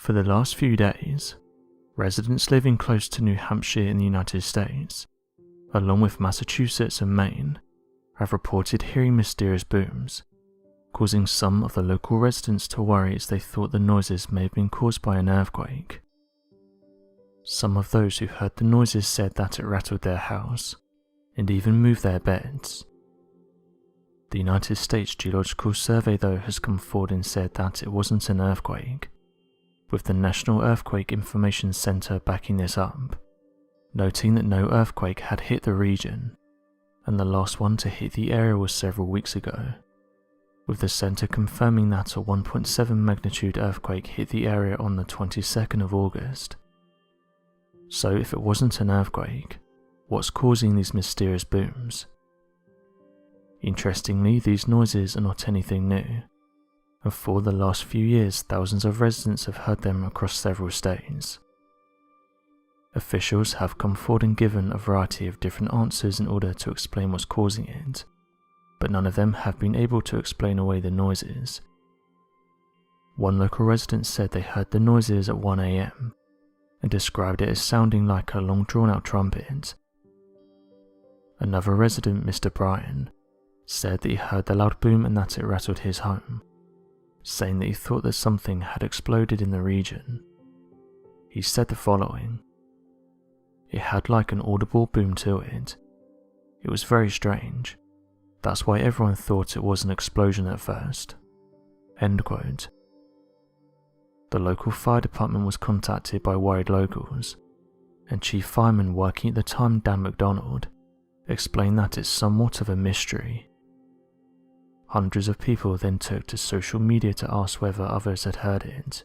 For the last few days, residents living close to New Hampshire in the United States, along with Massachusetts and Maine, have reported hearing mysterious booms, causing some of the local residents to worry as they thought the noises may have been caused by an earthquake. Some of those who heard the noises said that it rattled their house, and even moved their beds. The United States Geological Survey though has come forward and said that it wasn't an earthquake, with the National Earthquake Information Center backing this up, noting that no earthquake had hit the region, and the last one to hit the area was several weeks ago, with the center confirming that a 1.7 magnitude earthquake hit the area on the 22nd of August. So if it wasn't an earthquake, what's causing these mysterious booms? Interestingly, these noises are not anything new, and for the last few years thousands of residents have heard them across several states. Officials have come forward and given a variety of different answers in order to explain what's causing it, but none of them have been able to explain away the noises. One local resident said they heard the noises at 1 AM, and described it as sounding like a long drawn-out trumpet. Another resident, Mr. Bryan, said that he heard the loud boom and that it rattled his home, saying that he thought that something had exploded in the region. He said the following: "It had like an audible boom to it. It was very strange. That's why everyone thought it was an explosion at first." End quote. The local fire department was contacted by worried locals, and Chief Fireman working at the time, Dan McDonald, explained that it's somewhat of a mystery. Hundreds of people then took to social media to ask whether others had heard it,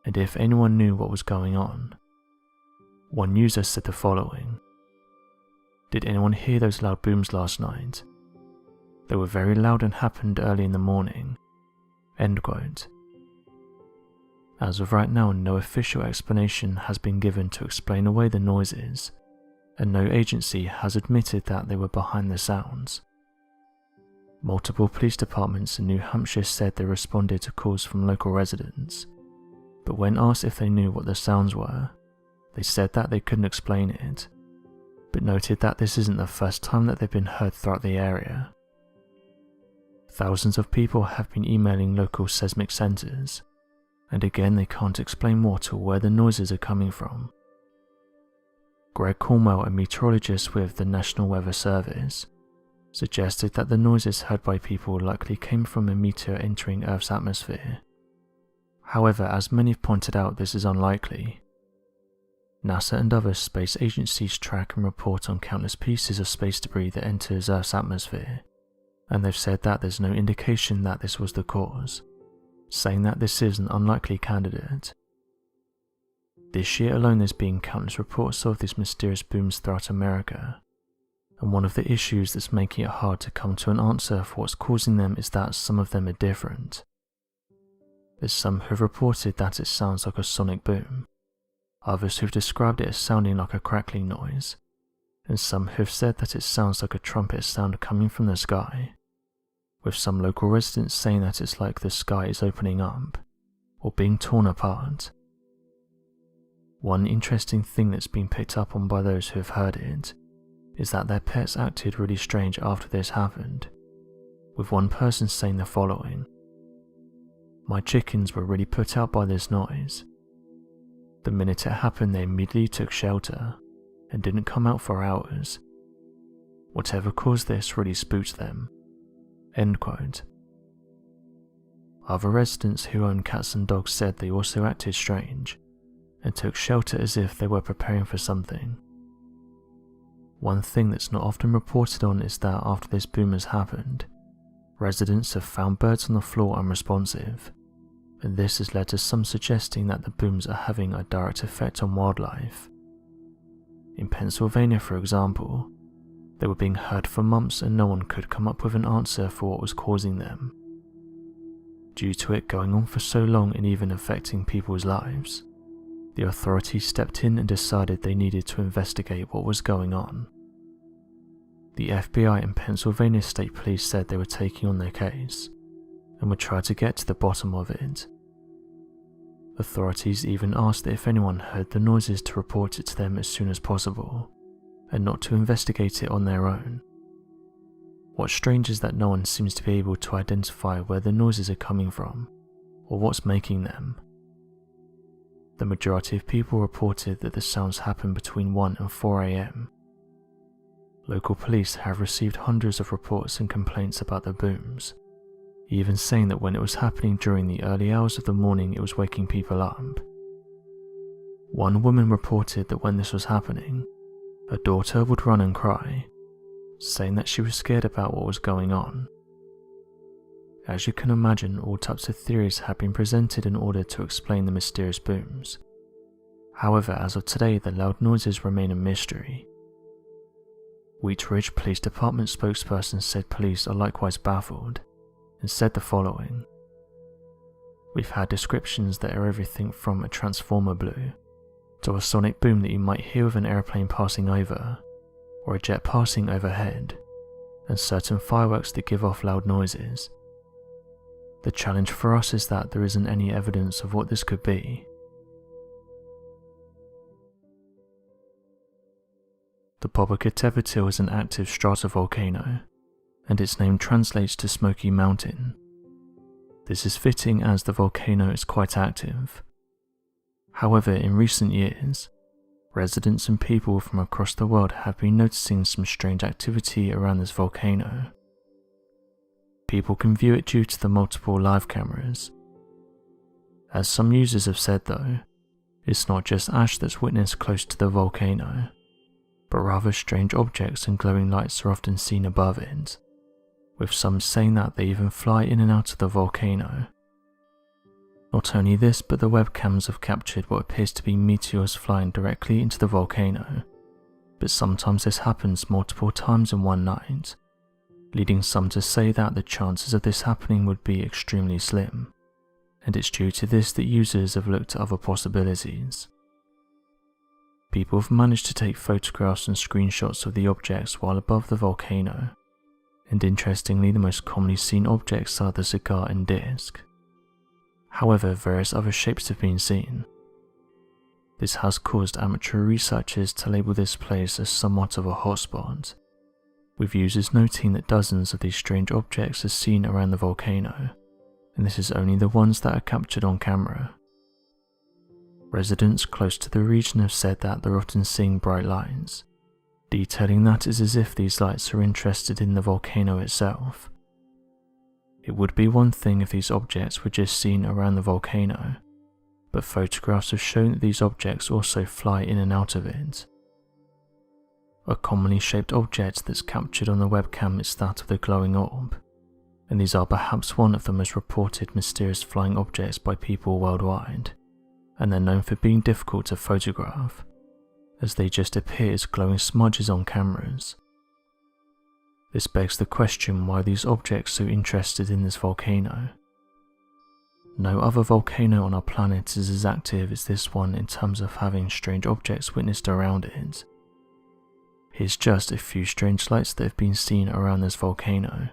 and if anyone knew what was going on. One user said the following: "Did anyone hear those loud booms last night? They were very loud and happened early in the morning." End quote. As of right now, no official explanation has been given to explain away the noises, and no agency has admitted that they were behind the sounds. Multiple police departments in New Hampshire said they responded to calls from local residents, but when asked if they knew what the sounds were, they said that they couldn't explain it, but noted that this isn't the first time that they've been heard throughout the area. Thousands of people have been emailing local seismic centers, and again they can't explain what or where the noises are coming from. Greg Cornwell, a meteorologist with the National Weather Service, suggested that the noises heard by people likely came from a meteor entering Earth's atmosphere. However, as many have pointed out, this is unlikely. NASA and other space agencies track and report on countless pieces of space debris that enters Earth's atmosphere, and they've said that there's no indication that this was the cause, saying that this is an unlikely candidate. This year alone there's been countless reports of these mysterious booms throughout America, and one of the issues that's making it hard to come to an answer for what's causing them is that some of them are different. There's some who've reported that it sounds like a sonic boom, others who've described it as sounding like a crackling noise, and some who've said that it sounds like a trumpet sound coming from the sky, with some local residents saying that it's like the sky is opening up, or being torn apart. One interesting thing that's been picked up on by those who have heard it is that their pets acted really strange after this happened, with one person saying the following: "My chickens were really put out by this noise. The minute it happened they immediately took shelter, and didn't come out for hours. Whatever caused this really spooked them." End quote. Other residents who own cats and dogs said they also acted strange, and took shelter as if they were preparing for something. One thing that's not often reported on is that after this boom has happened, residents have found birds on the floor unresponsive, and this has led to some suggesting that the booms are having a direct effect on wildlife. In Pennsylvania, for example, they were being heard for months and no one could come up with an answer for what was causing them. Due to it going on for so long and even affecting people's lives, the authorities stepped in and decided they needed to investigate what was going on. The FBI and Pennsylvania State Police said they were taking on their case, and would try to get to the bottom of it. Authorities even asked if anyone heard the noises to report it to them as soon as possible, and not to investigate it on their own. What's strange is that no one seems to be able to identify where the noises are coming from, or what's making them. The majority of people reported that the sounds happened between 1 and 4 AM. Local police have received hundreds of reports and complaints about the booms, even saying that when it was happening during the early hours of the morning it was waking people up. One woman reported that when this was happening, her daughter would run and cry, saying that she was scared about what was going on. As you can imagine, all types of theories have been presented in order to explain the mysterious booms. However, as of today, the loud noises remain a mystery. Wheat Ridge Police Department spokesperson said police are likewise baffled, and said the following: "We've had descriptions that are everything from a transformer blue to a sonic boom that you might hear of an airplane passing over, or a jet passing overhead, and certain fireworks that give off loud noises. The challenge for us is that there isn't any evidence of what this could be." The Popocatépetl is an active stratovolcano, and its name translates to Smoky Mountain. This is fitting as the volcano is quite active. However, in recent years, residents and people from across the world have been noticing some strange activity around this volcano. People can view it due to the multiple live cameras. As some users have said though, it's not just ash that's witnessed close to the volcano, but rather strange objects and glowing lights are often seen above it, with some saying that they even fly in and out of the volcano. Not only this, but the webcams have captured what appears to be meteors flying directly into the volcano, but sometimes this happens multiple times in one night, leading some to say that the chances of this happening would be extremely slim, and it's due to this that users have looked at other possibilities. People have managed to take photographs and screenshots of the objects while above the volcano, and interestingly the most commonly seen objects are the cigar and disc. However, various other shapes have been seen. This has caused amateur researchers to label this place as somewhat of a hotspot, with users noting that dozens of these strange objects are seen around the volcano, and this is only the ones that are captured on camera. Residents close to the region have said that they're often seeing bright lights, detailing that it is as if these lights are interested in the volcano itself. It would be one thing if these objects were just seen around the volcano, but photographs have shown that these objects also fly in and out of it. A commonly shaped object that's captured on the webcam is that of the glowing orb, and these are perhaps one of the most reported mysterious flying objects by people worldwide, and they're known for being difficult to photograph, as they just appear as glowing smudges on cameras. This begs the question why these objects are so interested in this volcano. No other volcano on our planet is as active as this one in terms of having strange objects witnessed around it. Here's just a few strange lights that have been seen around this volcano.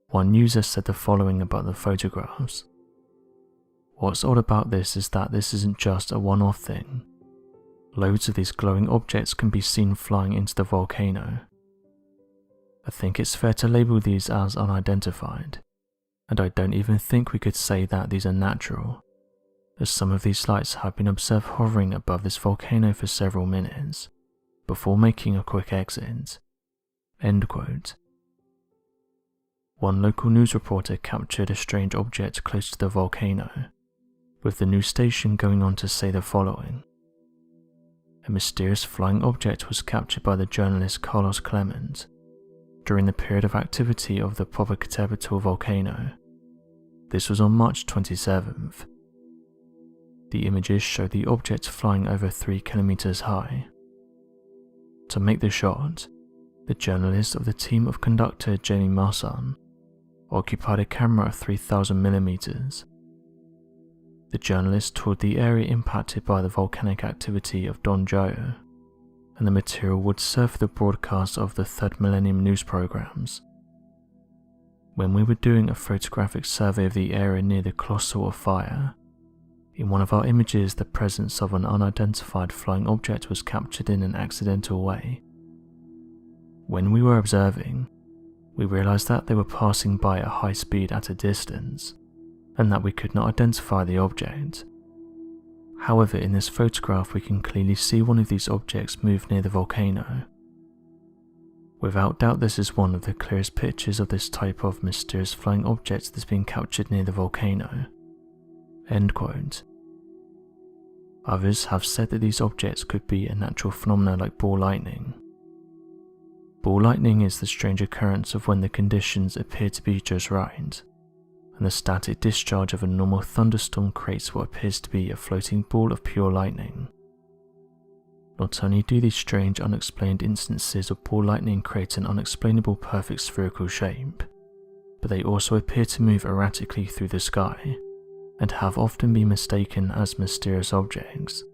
One user said the following about the photographs: "What's odd about this is that this isn't just a one-off thing. Loads of these glowing objects can be seen flying into the volcano. I think it's fair to label these as unidentified, and I don't even think we could say that these are natural, as some of these lights have been observed hovering above this volcano for several minutes, before making a quick exit." End quote. One local news reporter captured a strange object close to the volcano, with the news station going on to say the following. A mysterious flying object was captured by the journalist Carlos Clement during the period of activity of the Popocatépetl volcano. This was on March 27th. The images show the object flying over 3 kilometers high. To make the shot, the journalist of the team of conductor Jamie Marsan occupied a camera of 3,000 millimeters. The journalist toured the area impacted by the volcanic activity of Don Joe, and the material would serve the broadcast of the Third Millennium news programs. When we were doing a photographic survey of the area near the colossal of fire, in one of our images the presence of an unidentified flying object was captured in an accidental way. When we were observing, we realized that they were passing by at high speed at a distance, and that we could not identify the object. However, in this photograph we can clearly see one of these objects move near the volcano. Without doubt this is one of the clearest pictures of this type of mysterious flying object that's been captured near the volcano." End quote. Others have said that these objects could be a natural phenomenon like ball lightning. Ball lightning is the strange occurrence of when the conditions appear to be just right, and the static discharge of a normal thunderstorm creates what appears to be a floating ball of pure lightning. Not only do these strange unexplained instances of ball lightning create an unexplainable perfect spherical shape, but they also appear to move erratically through the sky, and have often been mistaken as mysterious objects.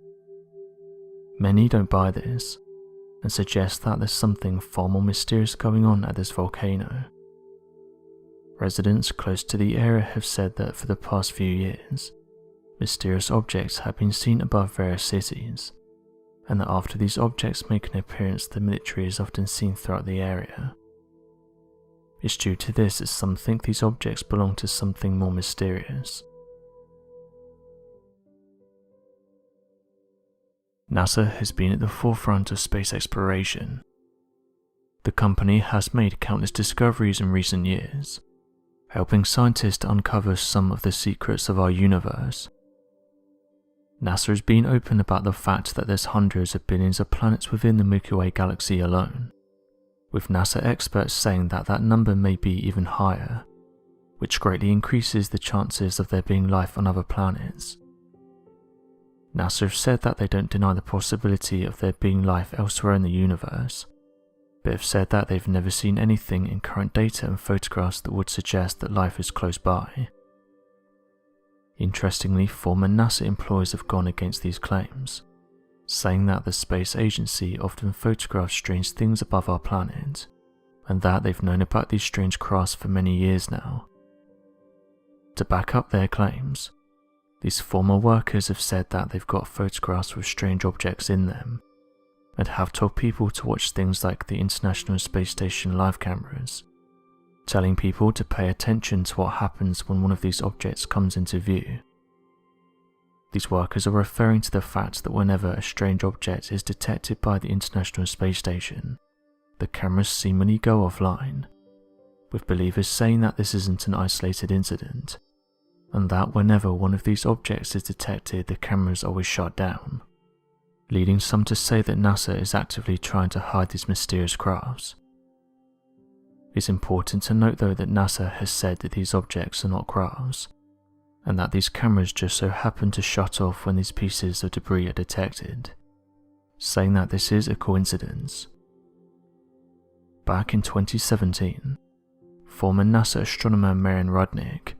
Many don't buy this, and suggest that there's something far more mysterious going on at this volcano. Residents close to the area have said that for the past few years, mysterious objects have been seen above various cities, and that after these objects make an appearance the military is often seen throughout the area. It's due to this that some think these objects belong to something more mysterious. NASA has been at the forefront of space exploration. The company has made countless discoveries in recent years, helping scientists to uncover some of the secrets of our universe. NASA has been open about the fact that there's hundreds of billions of planets within the Milky Way galaxy alone, with NASA experts saying that that number may be even higher, which greatly increases the chances of there being life on other planets. NASA have said that they don't deny the possibility of there being life elsewhere in the universe, but have said that they've never seen anything in current data and photographs that would suggest that life is close by. Interestingly, former NASA employees have gone against these claims, saying that the space agency often photographs strange things above our planet, and that they've known about these strange crafts for many years now. To back up their claims, these former workers have said that they've got photographs with strange objects in them, and have told people to watch things like the International Space Station live cameras, telling people to pay attention to what happens when one of these objects comes into view. These workers are referring to the fact that whenever a strange object is detected by the International Space Station, the cameras seemingly go offline, with believers saying that this isn't an isolated incident, and that whenever one of these objects is detected the cameras always shut down, leading some to say that NASA is actively trying to hide these mysterious crafts. It's important to note though that NASA has said that these objects are not crafts, and that these cameras just so happen to shut off when these pieces of debris are detected, saying that this is a coincidence. Back in 2017, former NASA astronomer Marian Rudnick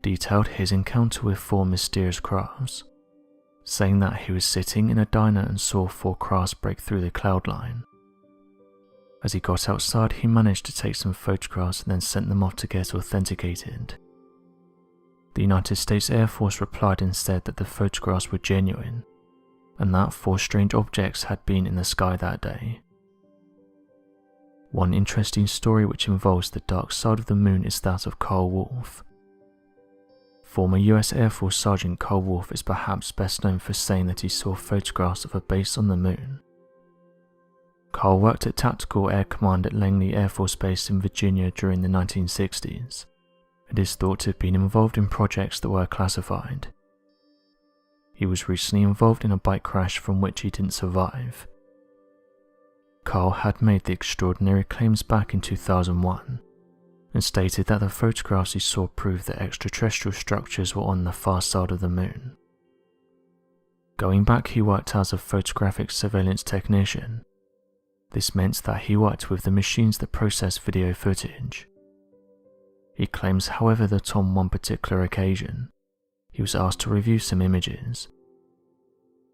detailed his encounter with 4 mysterious crafts, saying that he was sitting in a diner and saw 4 crafts break through the cloud line. As he got outside, he managed to take some photographs and then sent them off to get authenticated. The United States Air Force replied and said that the photographs were genuine, and that 4 strange objects had been in the sky that day. One interesting story which involves the dark side of the moon is that of Carl Wolf. Former US Air Force Sergeant Carl Wolf is perhaps best known for saying that he saw photographs of a base on the moon. Carl worked at Tactical Air Command at Langley Air Force Base in Virginia during the 1960s, and is thought to have been involved in projects that were classified. He was recently involved in a bike crash from which he didn't survive. Carl had made the extraordinary claims back in 2001 and stated that the photographs he saw proved that extraterrestrial structures were on the far side of the moon. Going back, he worked as a photographic surveillance technician. This meant that he worked with the machines that process video footage. He claims, however, that on one particular occasion, he was asked to review some images.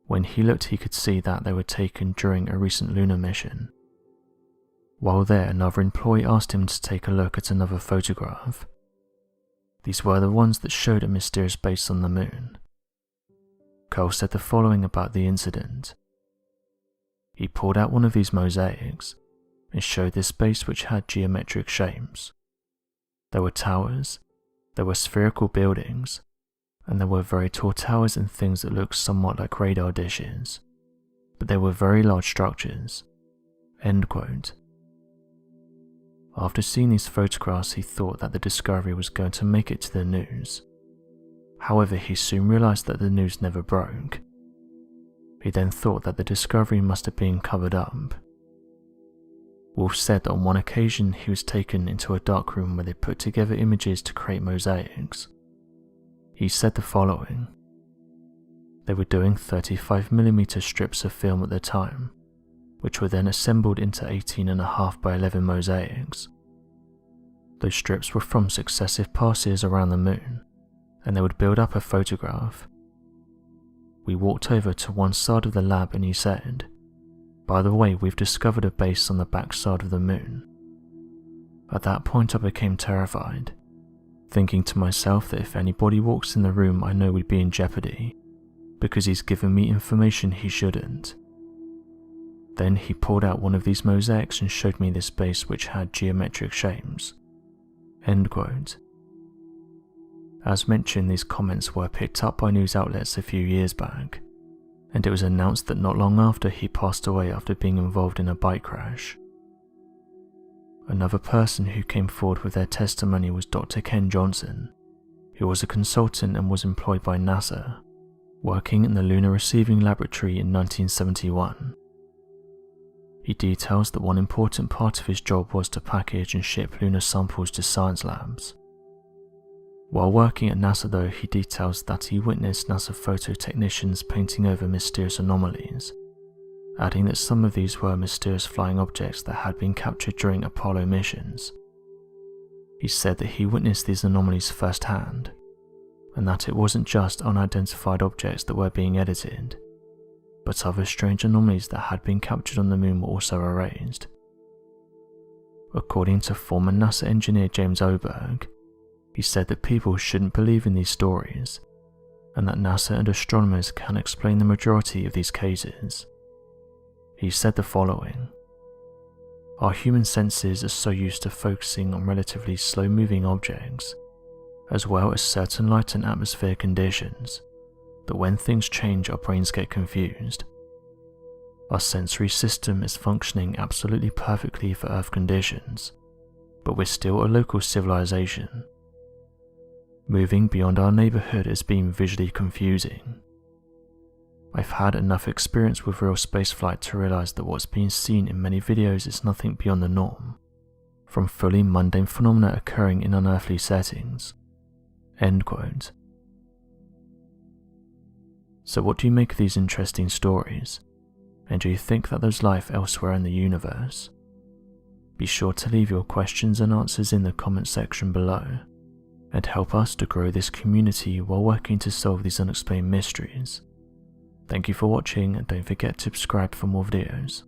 When he looked, he could see that they were taken during a recent lunar mission. While there, another employee asked him to take a look at another photograph. These were the ones that showed a mysterious base on the moon. Carl said the following about the incident. He pulled out one of these mosaics and showed this base which had geometric shapes. There were towers, there were spherical buildings, and there were very tall towers and things that looked somewhat like radar dishes, but they were very large structures." End quote. After seeing these photographs, he thought that the discovery was going to make it to the news. However, he soon realized that the news never broke. He then thought that the discovery must have been covered up. Wolf said that on one occasion he was taken into a dark room where they put together images to create mosaics. He said the following. They were doing 35mm strips of film at the time, which were then assembled into 18.5 by 11 mosaics. Those strips were from successive passes around the moon, and they would build up a photograph. We walked over to one side of the lab and he said, "By the way, we've discovered a base on the back side of the moon." At that point I became terrified, thinking to myself that if anybody walks in the room I know we'd be in jeopardy, because he's given me information he shouldn't. Then he pulled out one of these mosaics and showed me this base which had geometric shapes. End quote. As mentioned, these comments were picked up by news outlets a few years back, and it was announced that not long after he passed away after being involved in a bike crash. Another person who came forward with their testimony was Dr. Ken Johnson, who was a consultant and was employed by NASA, working in the Lunar Receiving Laboratory in 1971. He details that one important part of his job was to package and ship lunar samples to science labs. While working at NASA though, he details that he witnessed NASA photo technicians painting over mysterious anomalies, adding that some of these were mysterious flying objects that had been captured during Apollo missions. He said that he witnessed these anomalies firsthand, and that it wasn't just unidentified objects that were being edited, but other strange anomalies that had been captured on the moon were also erased. According to former NASA engineer James Oberg, he said that people shouldn't believe in these stories, and that NASA and astronomers can explain the majority of these cases. He said the following. Our human senses are so used to focusing on relatively slow-moving objects, as well as certain light and atmosphere conditions, that when things change our brains get confused. Our sensory system is functioning absolutely perfectly for Earth conditions, but we're still a local civilization. Moving beyond our neighborhood has been visually confusing. I've had enough experience with real spaceflight to realize that what's being seen in many videos is nothing beyond the norm, from fully mundane phenomena occurring in unearthly settings. End quote. So what do you make of these interesting stories? And do you think that there's life elsewhere in the universe? Be sure to leave your questions and answers in the comment section below, and help us to grow this community while working to solve these unexplained mysteries. Thank you for watching, and don't forget to subscribe for more videos.